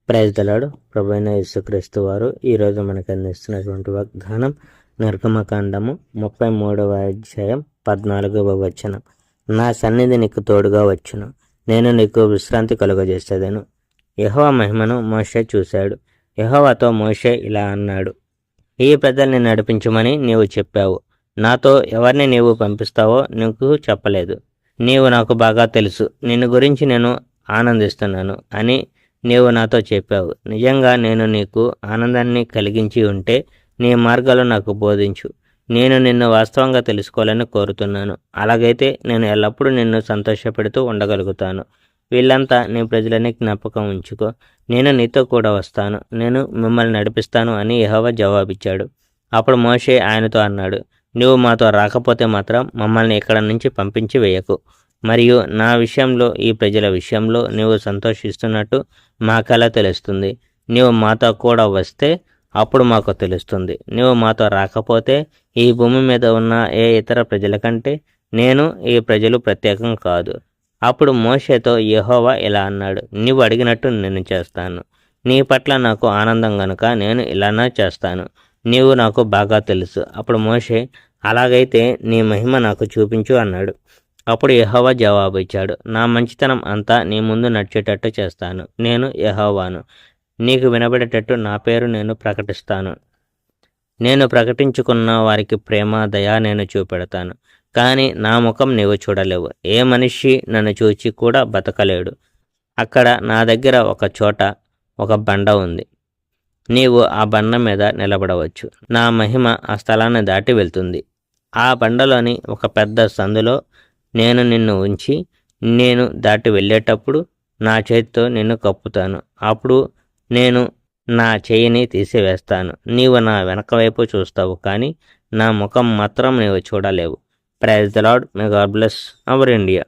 Praise the lord. ప్రభువైన యేసుక్రీస్తు వారు ఈరోజు మనకు అందిస్తున్నటువంటి వాగ్దానం నిర్గమకాండము 33వ అధ్యాయం 14వ వచనం. నా సన్నిధి నీకు తోడుగా వచ్చును, నేను నీకు విశ్రాంతి కలుగజేసేదను. యెహోవా మహిమను మోషే చూశాడు. యెహోవాతో మోషే ఇలా అన్నాడు, ఈ ప్రజల్ని నడిపించమని నీవు చెప్పావు. నాతో ఎవరిని నీవు పంపిస్తావో నీకు చెప్పలేదు. నీవు నాకు బాగా తెలుసు, నిన్ను గురించి నేను ఆనందిస్తున్నాను అని నీవు నాతో చెప్పావు. నిజంగా నేను నీకు ఆనందాన్ని కలిగించి ఉంటే నీ మార్గాలు నాకు బోధించు. నేను నిన్ను వాస్తవంగా తెలుసుకోవాలని కోరుతున్నాను. అలాగైతే నేను ఎల్లప్పుడూ నిన్ను సంతోషపెడుతూ ఉండగలుగుతాను. వీళ్ళంతా నీ ప్రజలని జ్ఞాపకం ఉంచుకో. నేను నీతో కూడా వస్తాను, నేను మిమ్మల్ని నడిపిస్తాను అని యెహోవా జవాబిచ్చాడు. అప్పుడు మోషే ఆయనతో అన్నాడు, నువ్వు మాతో రాకపోతే మాత్రం మమ్మల్ని ఇక్కడ నుంచి పంపించి వేయకు. మరియు నా విషయంలో, ఈ ప్రజల విషయంలో నీవు సంతోషిస్తున్నట్టు మాకెలా తెలుస్తుంది? నీవు మాతో కూడా వస్తే అప్పుడు మాకు తెలుస్తుంది. నీవు మాతో రాకపోతే ఈ భూమి మీద ఉన్న ఏ ఇతర ప్రజల కంటే నేను, ఈ ప్రజలు ప్రత్యేకం కాదు. అప్పుడు మోషేతో యెహోవా ఇలా అన్నాడు, నీవు అడిగినట్టు నేను చేస్తాను. నీ పట్ల నాకు ఆనందం గనుక నేను ఇలానే చేస్తాను. నీవు నాకు బాగా తెలుసు. అప్పుడు మోషే, అలాగైతే నీ మహిమ నాకు చూపించు అన్నాడు. అప్పుడు యెహోవా జవాబు ఇచ్చాడు, నా మంచితనం అంతా నీ ముందు నడిచేటట్టు చేస్తాను. నేను యెహోవాను. నీకు వినబడేటట్టు నా పేరు నేను ప్రకటిస్తాను. నేను ప్రకటించుకున్న వారికి ప్రేమ, దయ నేను చూపెడతాను. కానీ నా ముఖం నీవు చూడలేవు. ఏ మనిషి నన్ను చూచి కూడా బతకలేడు. అక్కడ నా దగ్గర ఒక చోట ఒక బండ ఉంది. నీవు ఆ బండ మీద నిలబడవచ్చు. నా మహిమ ఆ స్థలాన్ని దాటి వెళ్తుంది. ఆ బండలోని ఒక పెద్ద సందులో నేను నిన్ను ఉంచి, నేను దాటి వెళ్ళేటప్పుడు నా చేతితో నిన్ను కప్పుతాను. అప్పుడు నేను నా చేయిని తీసివేస్తాను. నీవు నా వెనక వైపు చూస్తావు, కానీ నా ముఖం మాత్రం నీవు చూడలేవు. Praise the Lord. May God bless our India.